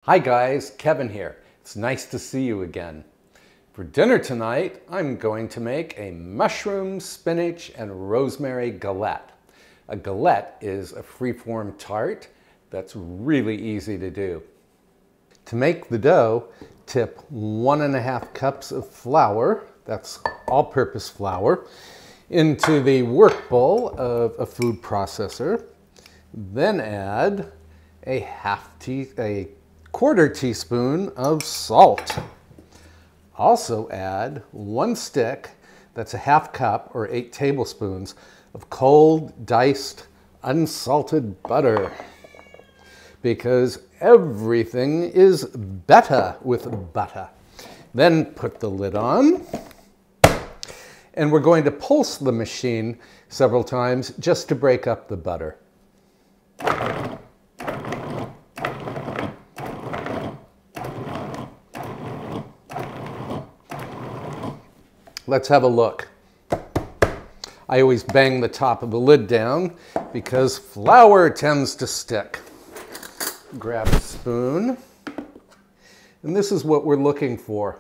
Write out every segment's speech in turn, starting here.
Hi guys, Kevin here. It's nice to see you again. For dinner tonight, I'm going to make a mushroom, spinach, and rosemary galette. A galette is a free-form tart that's really easy to do. To make the dough, tip 1.5 cups of flour, that's all-purpose flour, into the work bowl of a food processor. Then add a quarter teaspoon of salt. Also add 1 stick, that's a 1/2 cup or 8 tablespoons of cold diced unsalted butter, because everything is better with butter. Then put the lid on, and we're going to pulse the machine several times just to break up the butter. Let's have a look. I always bang the top of the lid down because flour tends to stick. Grab a spoon, and this is what we're looking for.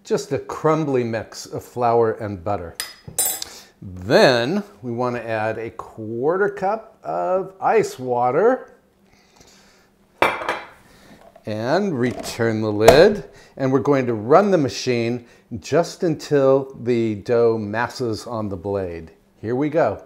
Just a crumbly mix of flour and butter. Then we want to add a 1/4 cup of ice water and return the lid. And we're going to run the machine just until the dough masses on the blade. Here we go.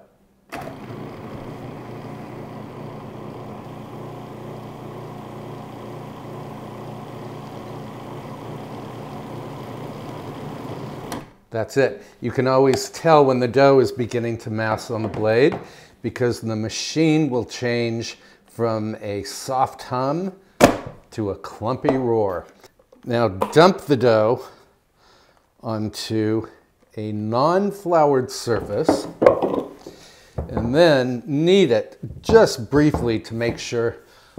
That's it. You can always tell when the dough is beginning to mass on the blade because the machine will change from a soft hum to a clumpy roar. Now dump the dough onto a non-floured surface and then knead it just briefly to make sure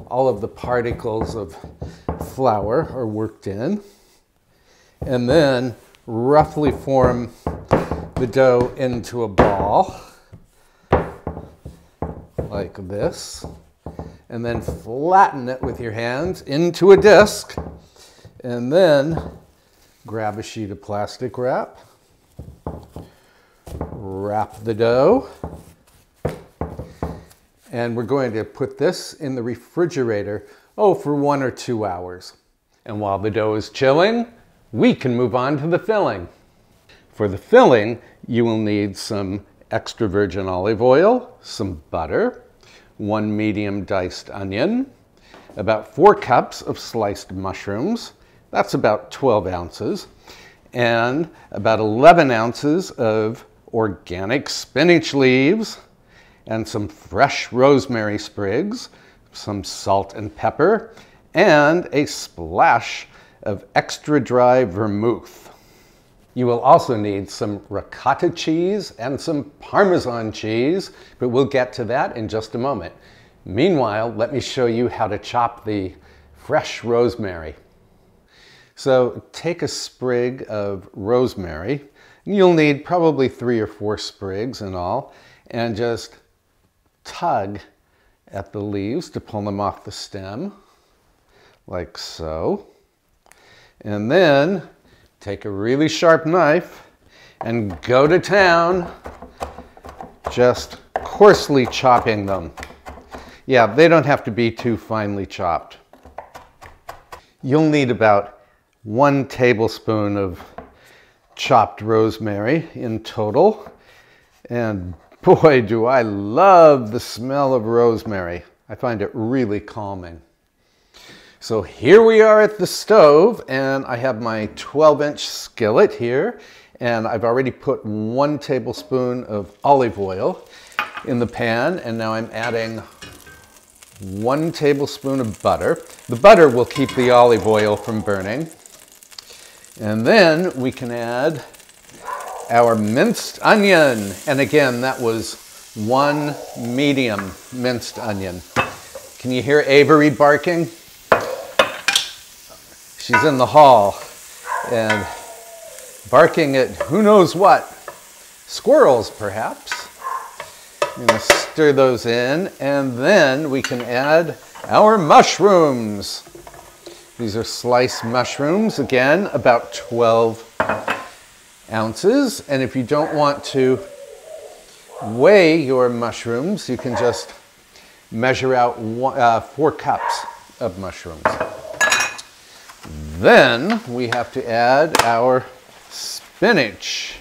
all of the particles of flour are worked in. And then roughly form the dough into a ball like this, and then flatten it with your hands into a disc. And then grab a sheet of plastic wrap, wrap the dough, and we're going to put this in the refrigerator, for 1 or 2 hours. And while the dough is chilling, we can move on to the filling. For the filling, you will need some extra virgin olive oil, some butter, 1 medium diced onion, about 4 cups of sliced mushrooms, that's about 12 ounces, and about 11 ounces of organic spinach leaves, and some fresh rosemary sprigs, some salt and pepper, and a splash of extra dry vermouth. You will also need some ricotta cheese and some Parmesan cheese, but we'll get to that in just a moment. Meanwhile, let me show you how to chop the fresh rosemary. So take a sprig of rosemary, and you'll need probably 3 or 4 sprigs in all, and just tug at the leaves to pull them off the stem, like so. And then take a really sharp knife and go to town, just coarsely chopping them. Yeah, they don't have to be too finely chopped. You'll need about 1 tablespoon of chopped rosemary in total. And boy, do I love the smell of rosemary. I find it really calming. So here we are at the stove, and I have my 12-inch skillet here, and I've already put 1 tablespoon of olive oil in the pan, and now I'm adding 1 tablespoon of butter. The butter will keep the olive oil from burning. And then we can add our minced onion. And again, that was 1 medium minced onion. Can you hear Avery barking? She's in the hall and barking at who knows what. Squirrels, perhaps. I'm going to stir those in, and then we can add our mushrooms. These are sliced mushrooms, again, about 12 ounces. And if you don't want to weigh your mushrooms, you can just measure out 4 cups of mushrooms. Then we have to add our spinach.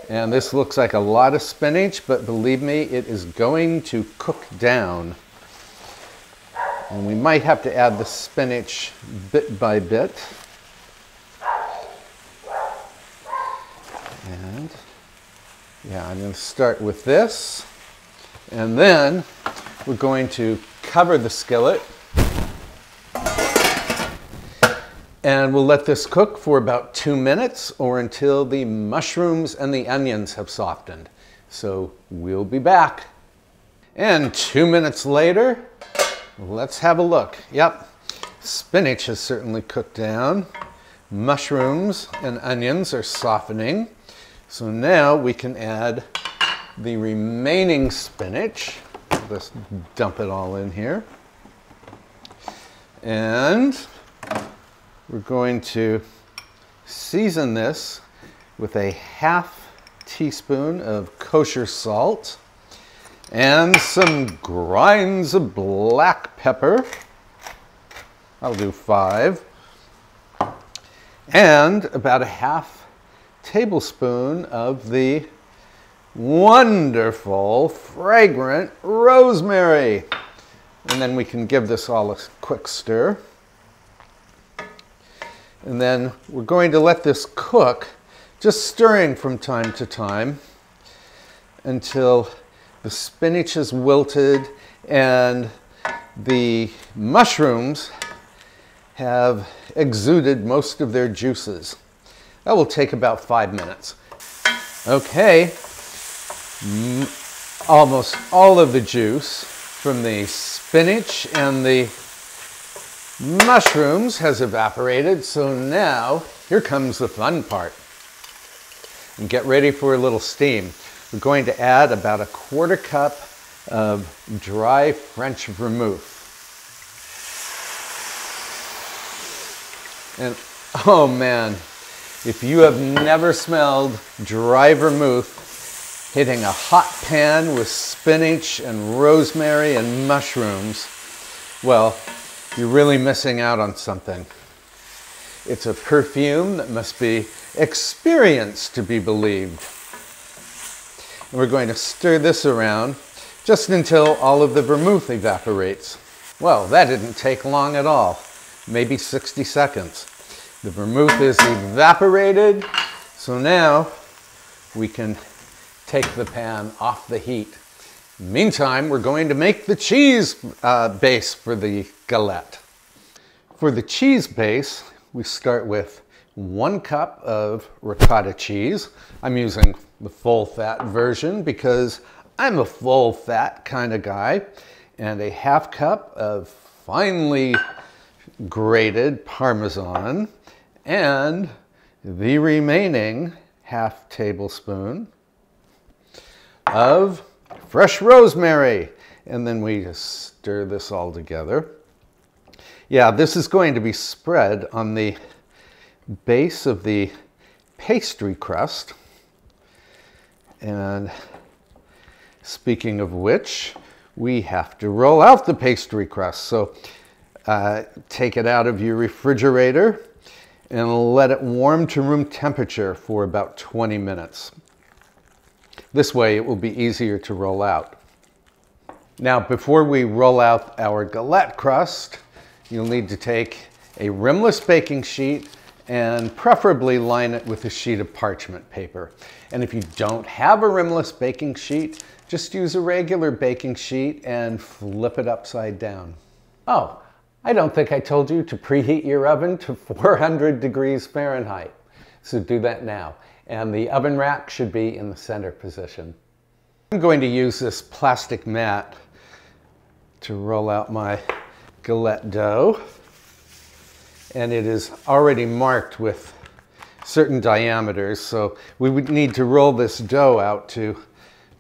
And this looks like a lot of spinach, but believe me, it is going to cook down. And we might have to add the spinach bit by bit. And yeah, I'm going to start with this. And then we're going to cover the skillet. And we'll let this cook for about 2 minutes or until the mushrooms and the onions have softened. So we'll be back. And 2 minutes later, let's have a look. Yep, spinach has certainly cooked down. Mushrooms and onions are softening. So now we can add the remaining spinach. Let's dump it all in here. And we're going to season this with a ½ teaspoon of kosher salt and some grinds of black pepper. I'll do 5. And about a ½ tablespoon of the wonderful, fragrant rosemary. And then we can give this all a quick stir. And then we're going to let this cook, just stirring from time to time until the spinach is wilted and the mushrooms have exuded most of their juices. That will take about 5 minutes. Okay, almost all of the juice from the spinach and the mushrooms has evaporated, so now here comes the fun part. And get ready for a little steam. We're going to add about a ¼ cup of dry French vermouth. And oh man, if you have never smelled dry vermouth hitting a hot pan with spinach and rosemary and mushrooms, well, you're really missing out on something. It's a perfume that must be experienced to be believed. And we're going to stir this around just until all of the vermouth evaporates. Well, that didn't take long at all, maybe 60 seconds. The vermouth is evaporated, so now we can take the pan off the heat. Meantime, we're going to make the cheese base for the galette. For the cheese base, we start with 1 cup of ricotta cheese. I'm using the full-fat version because I'm a full-fat kind of guy. And a ½ cup of finely grated Parmesan. And the remaining ½ tablespoon of fresh rosemary. And then we just stir this all together. Yeah, this is going to be spread on the base of the pastry crust. And speaking of which, we have to roll out the pastry crust. So take it out of your refrigerator and let it warm to room temperature for about 20 minutes. This way it will be easier to roll out. Now, before we roll out our galette crust, you'll need to take a rimless baking sheet and preferably line it with a sheet of parchment paper. And if you don't have a rimless baking sheet, just use a regular baking sheet and flip it upside down. Oh, I don't think I told you to preheat your oven to 400 degrees Fahrenheit. So do that now. And the oven rack should be in the center position. I'm going to use this plastic mat to roll out my galette dough. And it is already marked with certain diameters, so we would need to roll this dough out to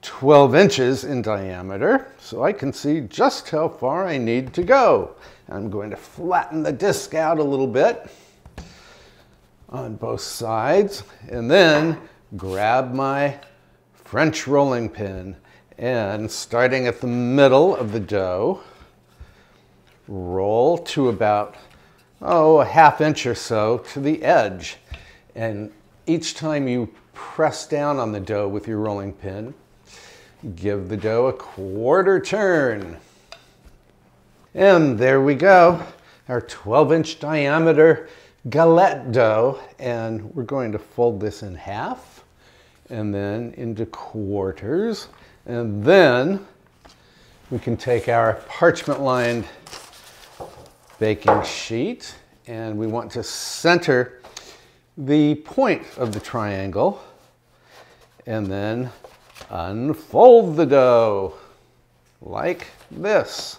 12 inches in diameter, so I can see just how far I need to go. I'm going to flatten the disc out a little bit on both sides, and then grab my French rolling pin, and starting at the middle of the dough, roll to about, a half inch or so to the edge. And each time you press down on the dough with your rolling pin, give the dough a quarter turn. And there we go, our 12-inch diameter galette dough. And we're going to fold this in half and then into quarters. And then we can take our parchment-lined baking sheet, and we want to center the point of the triangle, and then unfold the dough like this.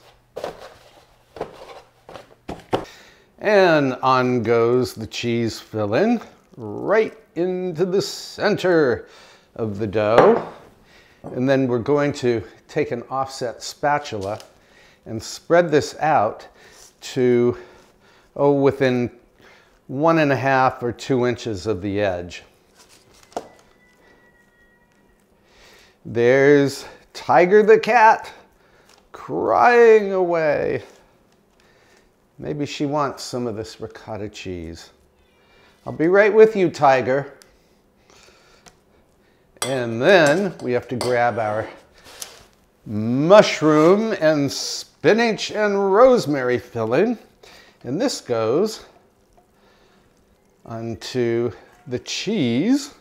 And on goes the cheese filling right into the center of the dough. And then we're going to take an offset spatula and spread this out to, within 1.5 or 2 inches of the edge. There's Tiger the cat crying away. Maybe she wants some of this ricotta cheese. I'll be right with you, Tiger. And then we have to grab our mushroom and spinach and rosemary filling. And this goes onto the cheese.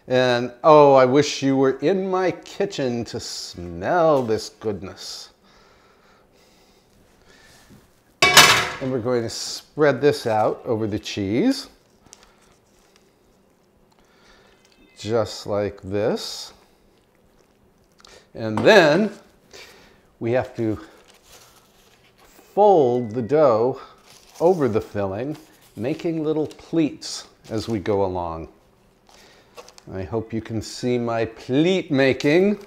And I wish you were in my kitchen to smell this goodness. And we're going to spread this out over the cheese, just like this. And then we have to fold the dough over the filling, making little pleats as we go along. I hope you can see my pleat making.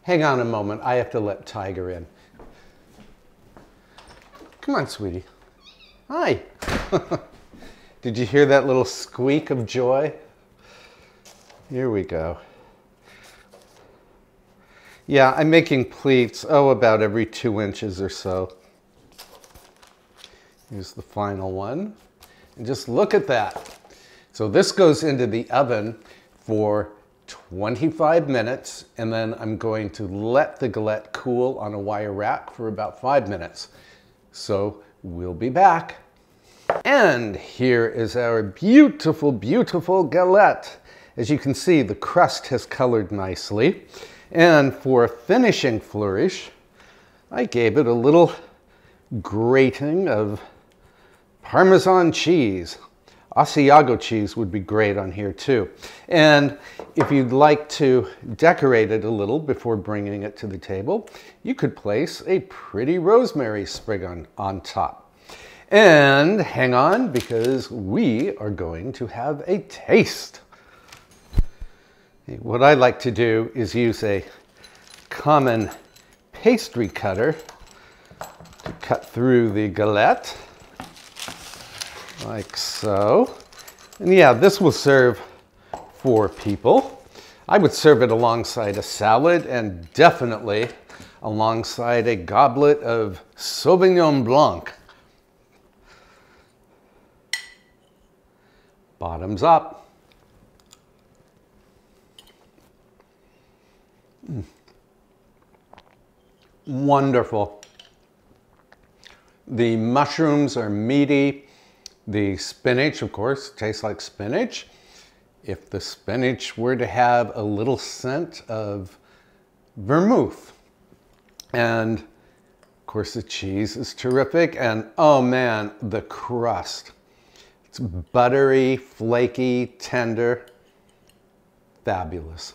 Hang on a moment, I have to let Tiger in. Come on, sweetie. Hi. Did you hear that little squeak of joy? Here we go. Yeah, I'm making pleats, about every 2 inches or so. Here's the final one. And just look at that. So this goes into the oven for 25 minutes, and then I'm going to let the galette cool on a wire rack for about 5 minutes. So we'll be back. And here is our beautiful, beautiful galette. As you can see, the crust has colored nicely. And for a finishing flourish, I gave it a little grating of Parmesan cheese. Asiago cheese would be great on here too. And if you'd like to decorate it a little before bringing it to the table, you could place a pretty rosemary sprig on top. And hang on, because we are going to have a taste. What I like to do is use a common pastry cutter to cut through the galette, like so. And yeah, this will serve 4 people. I would serve it alongside a salad and definitely alongside a goblet of Sauvignon Blanc. Bottoms up. Wonderful. The mushrooms are meaty. The spinach, of course, tastes like spinach. If the spinach were to have a little scent of vermouth. And of course the cheese is terrific. And oh man, the crust. It's buttery, flaky, tender, fabulous.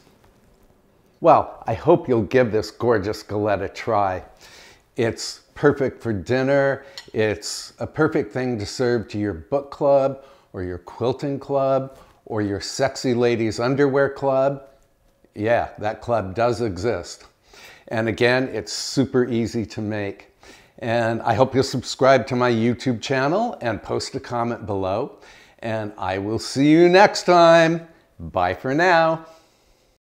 Well, I hope you'll give this gorgeous galette a try. It's perfect for dinner. It's a perfect thing to serve to your book club or your quilting club or your sexy ladies underwear club, yeah, that club does exist. And again, it's super easy to make. And I hope you'll subscribe to my YouTube channel and post a comment below. And I will see you next time. Bye for now.